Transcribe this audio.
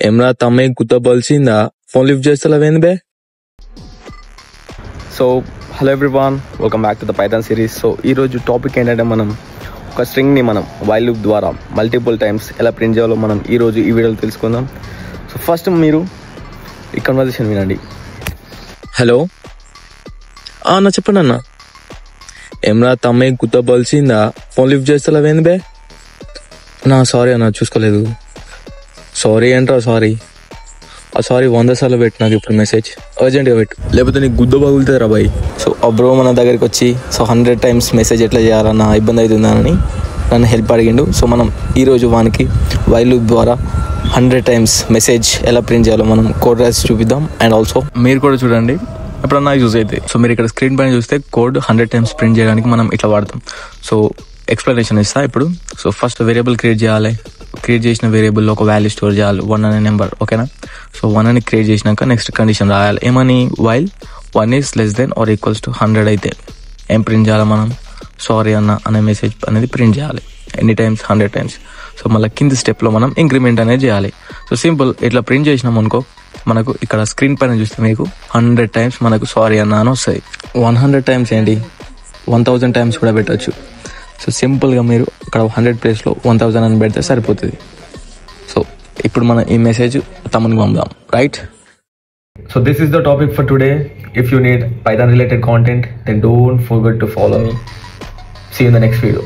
ఏమ్రా తమ్మి గుత్త బలిసిందా? ఫోన్ లిఫ్ట్ చేస్తలేవేంది బే? So hello everyone, welcome back to the Python series. So ఈరోజు టాపిక్ ఏంటంటే మనం ఒక స్ట్రింగ్ని మనం వైల్ లూప్ ద్వారా మల్టిపుల్ టైమ్స్ ఎలా ప్రింట్ చేయాలో మనం ఈరోజు ఈ వీడియోలో తెలుసుకుందాం. సో ఫస్ట్ మీరు ఈ కన్వర్జేషన్ వినండి. హలో అన్న, చెప్పండి అన్న. ఏమ్రా తమ్మి గుత్త బలిసిందా? ఫోన్ లిఫ్ట్ చేస్తలేవేంది బే? సారీ అన్న, చూసుకోలేదు. సారీ ఏంట్రా సారీ? సారీ 100 సార్లు పెట్టు నాకు ఇప్పుడు మెసేజ్, అర్జెంట్గా పెట్టు, లేకపోతే నీకు గుద్ద పగులుతుంది రా బాయ్. సో ఆ బ్రో మన దగ్గరికి వచ్చి 100 టైమ్స్ మెసేజ్ ఎట్లా చేయాలన్న ఇబ్బంది అవుతుందని నన్ను హెల్ప్ అడిగిండు. సో మనం ఈరోజు వానికి వైల్ లూప్ ద్వారా 100 టైమ్స్ మెసేజ్ ఎలా ప్రింట్ చేయాలో మనం కోడ్ రాసి చూపిద్దాం. అండ్ ఆల్సో మీరు కూడా చూడండి, ఎప్పుడన్నా యూజ్ అవుతాయి. సో మీరు ఇక్కడ స్క్రీన్ పైన చూస్తే కోడ్ 100 టైమ్స్ ప్రింట్ చేయడానికి మనం ఇట్లా వాడతాం. సో ఎక్స్ప్లెనేషన్ ఇస్తా ఇప్పుడు. సో ఫస్ట్ వేరియబుల్ క్రియేట్ చేయాలి. క్రియేట్ చేసిన వేరియబుల్లో ఒక వాల్యూ స్టోర్ చేయాలి, 1 అనే నెంబర్, ఓకేనా? సో 1 అని క్రియేట్ చేసినాక నెక్స్ట్ కండిషన్ రాయాలి. ఏమని? While 1 is less than or equals to 100 అయితే ఏం ప్రింట్ చేయాలి మనం? సారీ అన్న అనే మెసేజ్ అనేది ప్రింట్ చేయాలి. ఎన్ని టైమ్స్? 100 టైమ్స్. సో మళ్ళీ కింది స్టెప్లో మనం ఇంక్రిమెంట్ అనేది చేయాలి. సో సింపుల్, ఇట్లా ప్రింట్ చేసినాం అనుకో, మనకు ఇక్కడ స్క్రీన్ పైన చూస్తే మీకు 100 టైమ్స్ మనకు సారీ అన్న అని వస్తాయి. 100 టైమ్స్ ఏంటి, 1000 టైమ్స్ కూడా పెట్టచ్చు. సో సింపుల్గా మీరు ఇక్కడ 100 ప్లేస్లో 1000 అని పెడితే సరిపోతుంది. సో ఇప్పుడు మనం ఈ మెసేజ్ తమ్మునికి పంపుదాం, right? So this is the topic for today. If you need Python related content, then don't forget to follow me. See you in the next video.